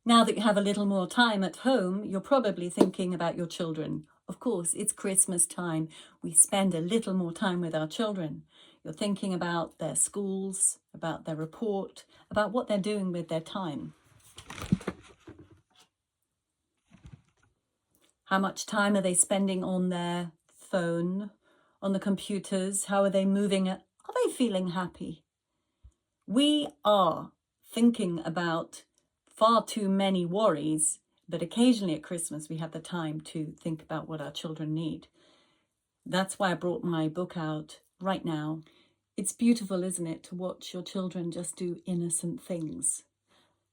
Now that you have a little more time at home, you're probably thinking about your children. Of course, it's Christmas time. We spend a little more time with our children. You're thinking about their schools, about their report, about what they're doing with their time. How much time are they spending on their phone, on the computers? How are they moving? Are they feeling happy? We are thinking about far too many worries, but occasionally at Christmas we have the time to think about what our children need. That's why I brought my book out right now. It's beautiful, isn't it, to watch your children just do innocent things.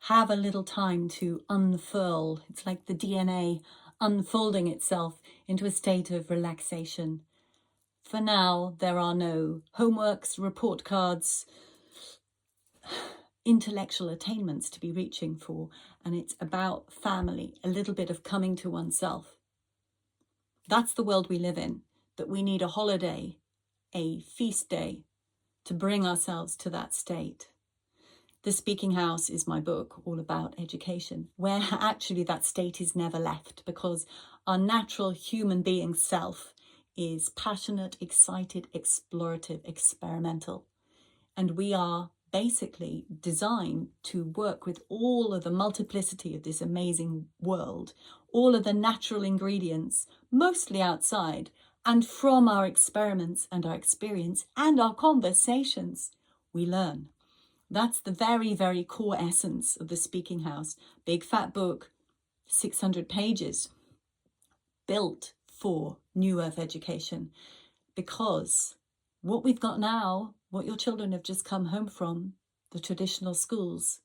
Have a little time to unfurl. It's like the DNA unfolding itself into a state of relaxation. For now, there are no homeworks, report cards, intellectual attainments to be reaching for, and it's about family, a little bit of coming to oneself. That's the world we live in, that we need a holiday, a feast day, to bring ourselves to that state. The Speaking House is my book all about education, where actually that state is never left, because our natural human being self is passionate, excited, explorative, experimental. And we are basically designed to work with all of the multiplicity of this amazing world, all of the natural ingredients, mostly outside, and from our experiments and our experience and our conversations, we learn. That's the very, very core essence of the Speaking House. Big fat book, 600 pages, built for New Earth education. Because what we've got now, what your children have just come home from, the traditional schools,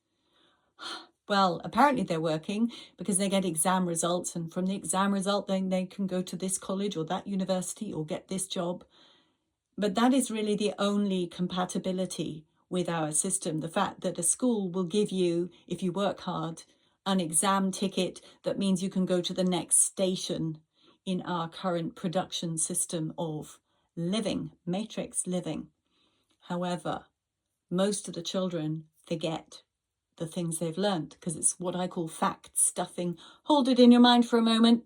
well, apparently they're working because they get exam results, and from the exam result then they can go to this college or that university or get this job. But that is really the only compatibility with our system. The fact that a school will give you, if you work hard, an exam ticket that means you can go to the next station in our current production system of living, matrix living. However, most of the children forget the things they've learned, because it's what I call fact stuffing. Hold it in your mind for a moment,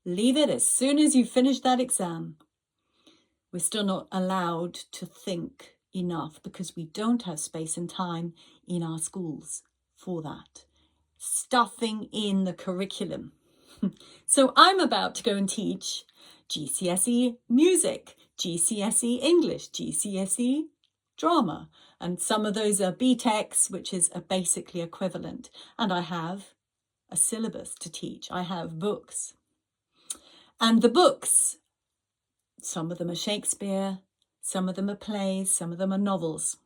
leave it as soon as you finish that exam. We're still not allowed to think enough because we don't have space and time in our schools for that. Stuffing in the curriculum. So I'm about to go and teach GCSE music, GCSE English, GCSE drama. And some of those are BTECs, which is a basically equivalent. And I have a syllabus to teach. I have books. And the books, some of them are Shakespeare, some of them are plays, some of them are novels.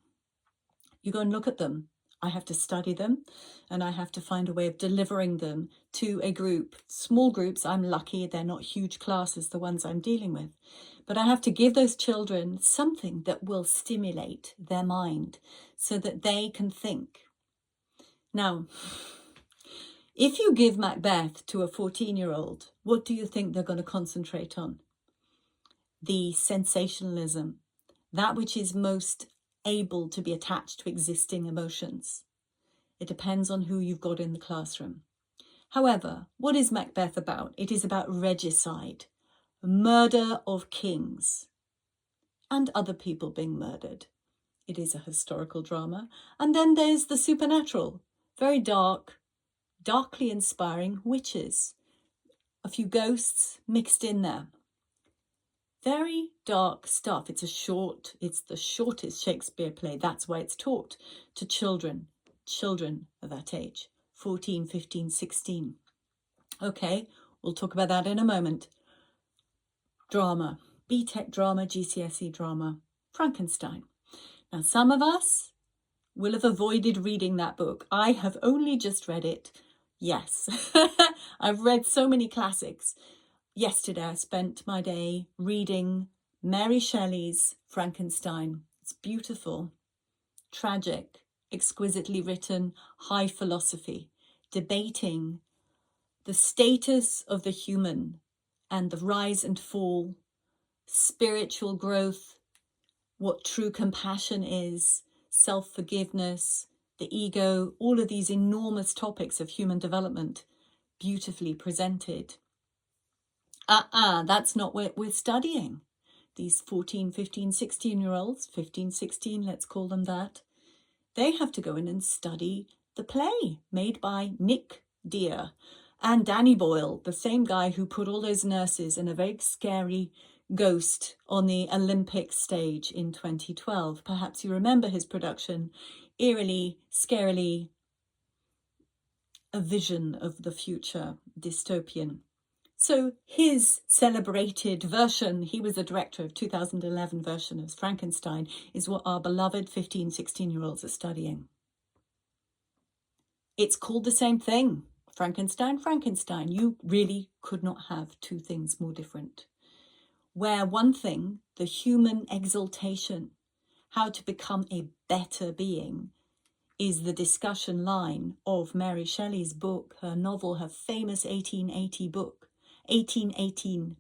You go and look at them. I have to study them, and I have to find a way of delivering them to a group. Small groups, I'm lucky, they're not huge classes, the ones I'm dealing with. But I have to give those children something that will stimulate their mind so that they can think. Now, if you give Macbeth to a 14-year-old, what do you think they're going to concentrate on? The sensationalism, that which is most able to be attached to existing emotions. It depends on who you've got in the classroom. However, what is Macbeth about? It is about regicide, murder of kings, and other people being murdered. It is a historical drama. And then there's the supernatural, very dark, darkly inspiring witches. A few ghosts mixed in there. Very dark stuff. It's the shortest Shakespeare play. That's why it's taught to children of that age, 14, 15, 16. Okay, we'll talk about that in a moment. Drama, BTEC drama, GCSE drama, Frankenstein. Now, some of us will have avoided reading that book. I have only just read it. Yes, I've read so many classics. Yesterday, I spent my day reading Mary Shelley's Frankenstein. It's beautiful, tragic, exquisitely written, high philosophy, debating the status of the human and the rise and fall, spiritual growth, what true compassion is, self-forgiveness, the ego, all of these enormous topics of human development beautifully presented. That's not what we're studying. These 14, 15, 16-year-olds, 15, 16, let's call them that, they have to go in and study the play made by Nick Dear and Danny Boyle, the same guy who put all those nurses and a very scary ghost on the Olympic stage in 2012. Perhaps you remember his production, eerily, scarily, a vision of the future, dystopian. So his celebrated version, he was the director of 2011 version of Frankenstein, is what our beloved 15, 16-year-olds are studying. It's called the same thing, Frankenstein, Frankenstein. You really could not have two things more different. Where one thing, the human exaltation, how to become a better being, is the discussion line of Mary Shelley's book, her novel, her famous 1880 book, 1818.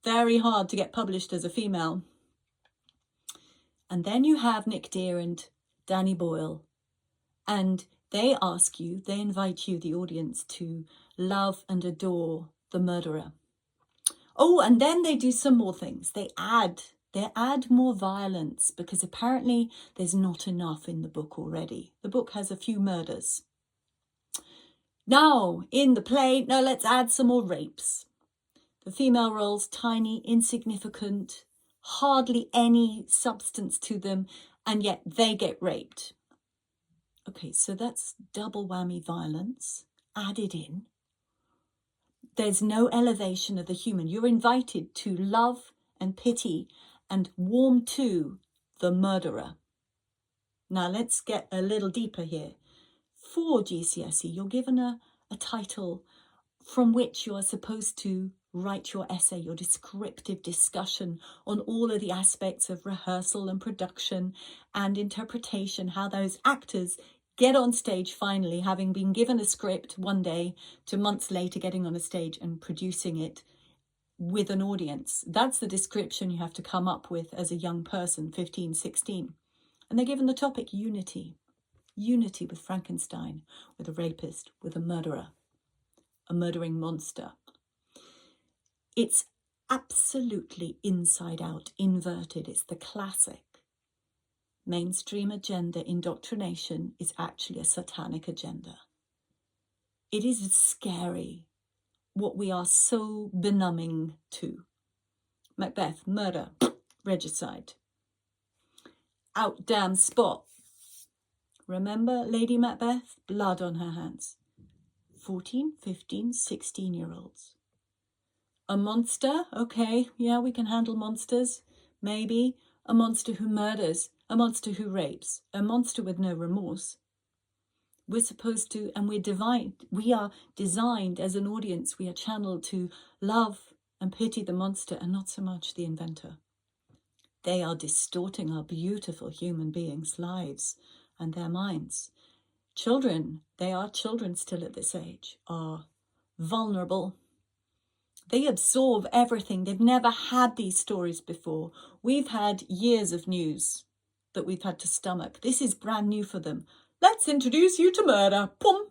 Very hard to get published as a female. And then you have Nick Dear and Danny Boyle, and they ask you, they invite you, the audience, to love and adore the murderer. Oh, and then they do some more things. They add more violence, because apparently there's not enough in the book already. The book has a few murders. Now, in the play, no, let's add some more rapes. The female roles, tiny, insignificant, hardly any substance to them, and yet they get raped. Okay, so that's double whammy violence added in. There's no elevation of the human. You're invited to love and pity and warm to the murderer. Now let's get a little deeper here. For GCSE, you're given a title from which you are supposed to write your essay, your descriptive discussion on all of the aspects of rehearsal and production and interpretation, how those actors get on stage finally, having been given a script one day to months later getting on a stage and producing it with an audience. That's the description you have to come up with as a young person, 15, 16. And they're given the topic unity. Unity with Frankenstein, with a rapist, with a murderer, a murdering monster. It's absolutely inside out, inverted. It's the classic. Mainstream agenda indoctrination is actually a satanic agenda. It is scary what we are so benumbing to. Macbeth, murder, regicide. Out damn spot. Remember Lady Macbeth? Blood on her hands. 14, 15, 16-year-olds. A monster? Okay, yeah, we can handle monsters. Maybe. A monster who murders. A monster who rapes. A monster with no remorse. We're supposed to, and we are designed as an audience, we are channeled to love and pity the monster and not so much the inventor. They are distorting our beautiful human beings' lives and their minds. Children, they are children still at this age, are vulnerable. They absorb everything. They've never had these stories before. We've had years of news that we've had to stomach. This is brand new for them. Let's introduce you to murder. Pum.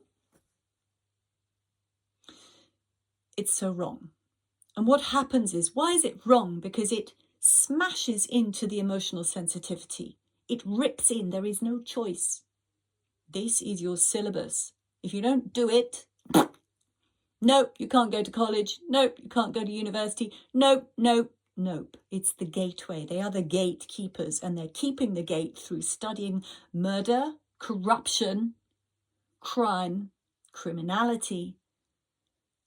It's so wrong. And what happens is, why is it wrong? Because it smashes into the emotional sensitivity. It rips in. There is no choice. This is your syllabus. If you don't do it, nope, you can't go to college. Nope, you can't go to university. Nope, nope, nope. It's the gateway. They are the gatekeepers, and they're keeping the gate through studying murder, corruption, crime, criminality,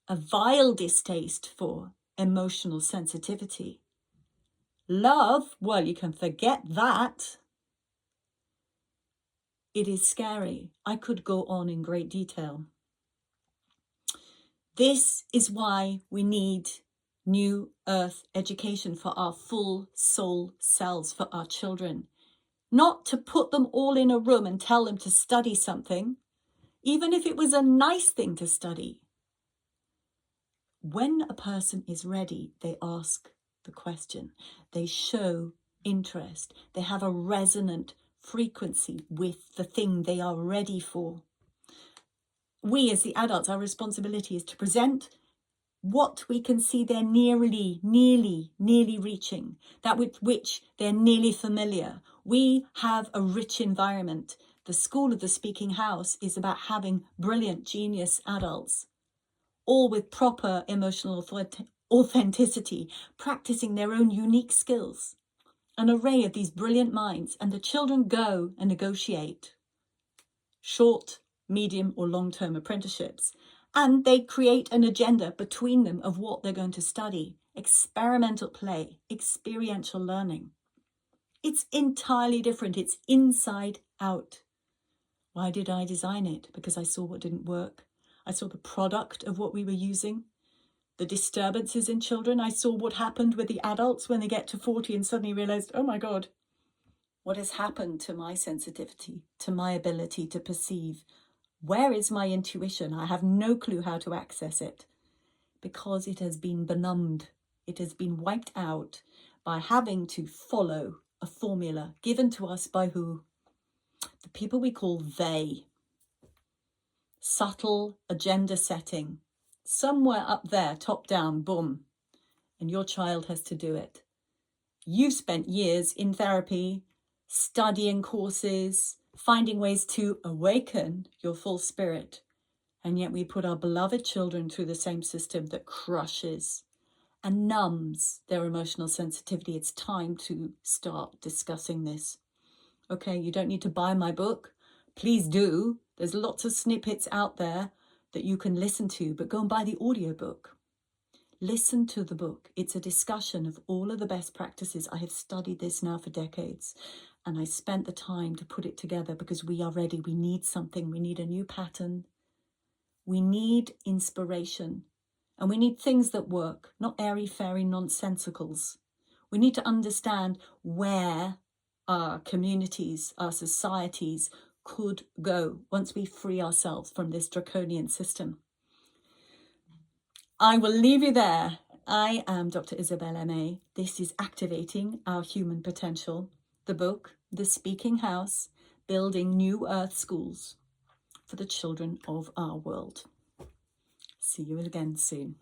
a vile distaste for emotional sensitivity. Love, well, you can forget that. It is scary. I could go on in great detail. This is why we need new earth education for our full soul selves, for our children. Not to put them all in a room and tell them to study something, even if it was a nice thing to study. When a person is ready, they ask the question. They show interest. They have a resonant frequency with the thing they are ready for. We as the adults, our responsibility is to present what we can see they're nearly reaching, that with which they're nearly familiar. We have a rich environment. The School of the Speaking House is about having brilliant, genius adults, all with proper emotional authenticity, practicing their own unique skills. An array of these brilliant minds, and the children go and negotiate short, medium, or long-term apprenticeships. And they create an agenda between them of what they're going to study. Experimental play, experiential learning. It's entirely different. It's inside out. Why did I design it? Because I saw what didn't work. I saw the product of what we were using. The disturbances in children. I saw what happened with the adults when they get to 40 and suddenly realized, oh my God, what has happened to my sensitivity, to my ability to perceive? Where is my intuition? I have no clue how to access it because it has been benumbed. It has been wiped out by having to follow a formula given to us by who? The people we call they. Subtle agenda setting. Somewhere up there, top down, boom. And your child has to do it. You've spent years in therapy, studying courses, finding ways to awaken your full spirit. And yet we put our beloved children through the same system that crushes and numbs their emotional sensitivity. It's time to start discussing this. Okay, you don't need to buy my book. Please do. There's lots of snippets out there that you can listen to, but go and buy the audiobook. Listen to the book. It's a discussion of all of the best practices. I have studied this now for decades, and I spent the time to put it together because we are ready. We need something. We need a new pattern. We need inspiration, and we need things that work, not airy-fairy nonsensicals. We need to understand where our communities, our societies could go once we free ourselves from this draconian system. I will leave you there. I am Dr. Isabel M.A. This is Activating Our Human Potential, the book, The Speaking House, Building New Earth Schools for the Children of Our World. See you again soon.